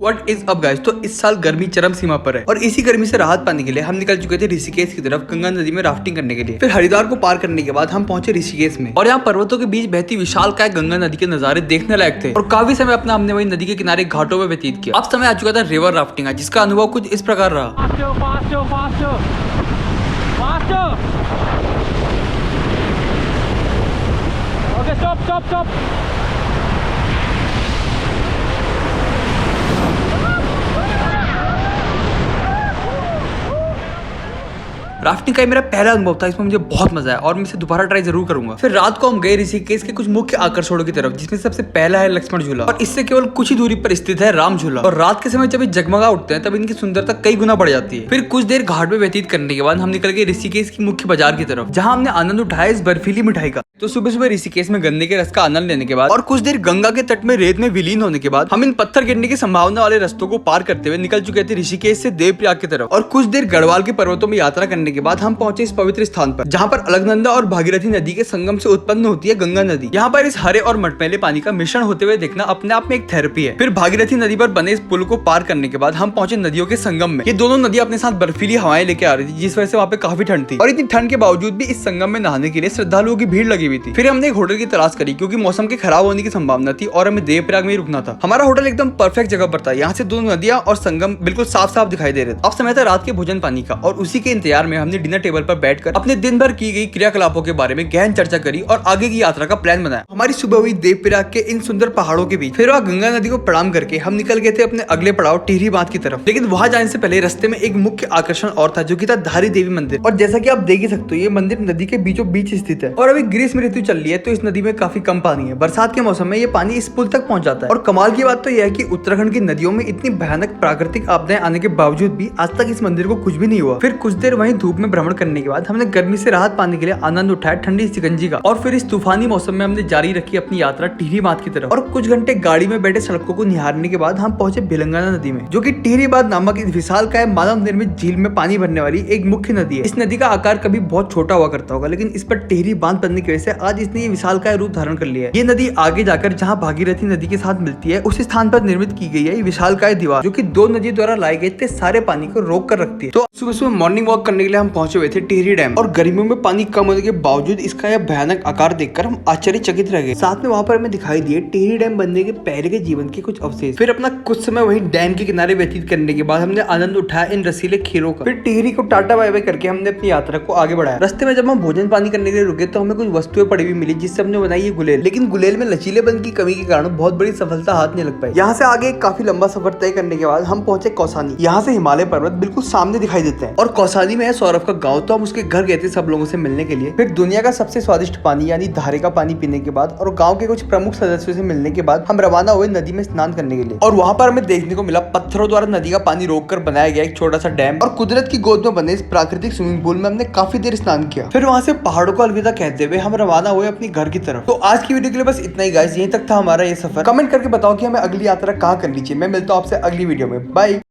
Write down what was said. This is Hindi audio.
What is up guys. तो इस साल गर्मी चरम सीमा पर है और इसी गर्मी से राहत पाने के लिए हम निकल चुके थे ऋषिकेश की तरफ गंगा नदी में राफ्टिंग करने के लिए। फिर हरिद्वार को पार करने के बाद हम पहुंचे ऋषिकेश में और यहाँ पर्वतों के बीच बहती विशालकाय गंगा नदी के नजारे देखने लायक थे और काफी समय अपना हमने वही नदी के किनारे घाटों में व्यतीत किया। अब समय आ चुका था रिवर राफ्टिंग का, जिसका अनुभव कुछ इस प्रकार रहा। Stop. राफ्टिंग का मेरा पहला अनुभव था, इसमें मुझे बहुत मजा आया और मैं इसे दोबारा ट्राई जरूर करूंगा। फिर रात को हम गए ऋषिकेश के कुछ मुख्य आकर्षणों की तरफ, जिसमें सबसे पहला है लक्ष्मण झूला और इससे केवल कुछ ही दूरी पर स्थित है राम झूला। और रात के समय जब ये जगमगा उठते हैं तब इनकी सुंदरता कई गुना बढ़ जाती है। फिर कुछ देर घाट में व्यतीत करने के बाद हम निकल गए ऋषिकेश की मुख्य बाजार की तरफ, जहाँ हमने आनंद उठाया इस बर्फीली मिठाई का। तो सुबह सुबह ऋषिकेश में गन्ने के रस का आनंद लेने के बाद और कुछ देर गंगा के तट में रेत में विलीन होने के बाद हम इन पत्थर गिरने की संभावना वाले रस्तों को पार करते हुए निकल चुके थे ऋषिकेश से देवप्रयाग की तरफ। और कुछ देर गढ़वाल के पर्वतों में यात्रा करने के बाद हम पहुंचे इस पवित्र स्थान पर, जहाँ पर अलकनंदा और भागीरथी नदी के संगम से उत्पन्न होती है गंगा नदी। यहाँ पर इस हरे और मटमैले पानी का मिश्रण होते हुए देखना अपने आप में एक थेरेपी है। फिर भागीरथी नदी पर बने इस पुल को पार करने के बाद हम पहुंचे नदियों के संगम में। ये दोनों नदियां अपने साथ बर्फीली हवाएं लेके आ रही थी, जिस वजह से वहाँ पे काफी ठंड थी और इतनी ठंड के बावजूद भी इस संगम में नहाने के लिए श्रद्धालुओं की भीड़ लगी हुई थी। फिर हमने एक होटल की तलाश करी, क्योंकि मौसम के खराब होने की संभावना थी और हमें देवप्रयाग में ही रुकना था। हमारा होटल एकदम परफेक्ट जगह पर था, यहाँ से दोनों नदियां और संगम बिल्कुल साफ साफ दिखाई दे रहे थे। अब समय था रात के भोजन पानी का और उसी के इंतजार में हमने डिनर टेबल पर बैठकर अपने दिन भर की गई क्रियाकलापों के बारे में गहन चर्चा करी और आगे की यात्रा का प्लान बनाया। हमारी सुबह हुई देवप्रयाग के इन सुंदर पहाड़ों के बीच। फिर वहाँ गंगा नदी को प्रणाम करके हम निकल गए थे अपने अगले पड़ाव टिहरी बांध की तरफ। लेकिन वहां जाने से पहले रास्ते में एक मुख्य आकर्षण और था, जो कि था धारी देवी मंदिर। और जैसा कि आप देख ही सकते हो, ये मंदिर नदी के बीचों बीच स्थित है और अभी ग्रीष्म ऋतु चल रही है, तो इस नदी में काफी कम पानी है। बरसात के मौसम में ये पानी इस पुल तक पहुंच जाता है। और कमाल की बात तो यह है कि उत्तराखंड की नदियों में इतनी भयानक प्राकृतिक आपदाएं आने के बावजूद भी आज तक इस मंदिर को कुछ भी नहीं हुआ। फिर कुछ देर वहीं धूप में भ्रमण करने के बाद हमने गर्मी से राहत पाने के लिए आनंद उठाया ठंडी शिकंजी का। और फिर इस तूफानी मौसम में हमने जारी रखी अपनी यात्रा टिहरी बांध की तरफ। और कुछ घंटे गाड़ी में बैठे सड़कों को निहारने के बाद हम पहुंचे भिलंगना नदी में, जो कि टिहरी बांध नामक इस विशालकाय मानव निर्मित झील में पानी भरने वाली एक मुख्य नदी है। इस नदी का आकार कभी बहुत छोटा हुआ करता होगा, लेकिन इस पर टिहरी बांध बनने की वजह से आज इसने ये विशालकाय रूप धारण कर लिया है। ये नदी आगे जाकर जहाँ भागीरथी नदी के साथ मिलती है, उस स्थान पर निर्मित की गई है विशालकाय दीवार, जो कि दो नदियों द्वारा लाए गए थे सारे पानी को रोक कर रखती है। तो सुबह सुबह मॉर्निंग वॉक करने के लिए हम पहुंचे हुए थे टिहरी डैम और गर्मियों में पानी कम होने के बावजूद इसका यह भयानक आकार देखकर हम आश्चर्यचकित रह गए। साथ में वहाँ पर हमें दिखाई दिए टिहरी डैम बनने के पहले के जीवन के कुछ अवशेष। फिर अपना कुछ समय वही डैम के किनारे व्यतीत करने के बाद हमने आनंद उठाया इन रसीले खीरों का। फिर टिहरी को टाटा बाय बाय करके हमने अपनी यात्रा को आगे बढ़ाया। रास्ते में जब हम भोजन पानी करने के लिए रुके तो हमें कुछ वस्तुएं पड़ी हुई मिली, जिससे हमने बनाई ये गुलेल। लेकिन गुलेल में लचीलेपन की कमी के कारण बहुत बड़ी सफलता हाथ नहीं लग पाई। यहाँ से आगे काफी लंबा सफर तय करने के बाद हम पहुंचे कौसानी। यहाँ से हिमालय पर्वत बिल्कुल सामने दिखाई देते हैं और कौसानी में है सौरभ का गाँव, तो हम उसके घर गए थे सब लोगों से मिलने के लिए। फिर दुनिया का सबसे स्वादिष्ट पानी यानी धारे का पानी पीने के बाद और गांव के कुछ प्रमुख सदस्यों से मिलने के बाद हम रवाना हुए नदी में स्नान करने के लिए। और वहां पर हमें देखने को मिला पत्थरों द्वारा नदी का पानी रोककर बनाया गया एक छोटा सा डैम और कुदरत की गोद में बने इस प्राकृतिक स्विमिंग पूल में हमने काफी देर स्नान किया। फिर वहां से पहाड़ों को अलविदा कहते हुए हम रवाना हुए अपनी घर की तरफ। तो आज की वीडियो के लिए बस इतना ही गाइस, यहीं तक था हमारा ये सफर। कमेंट करके बताओ कि हमें अगली यात्रा कहाँ करनी चाहिए। मैं मिलता हूँ आपसे अगली वीडियो में। बाय।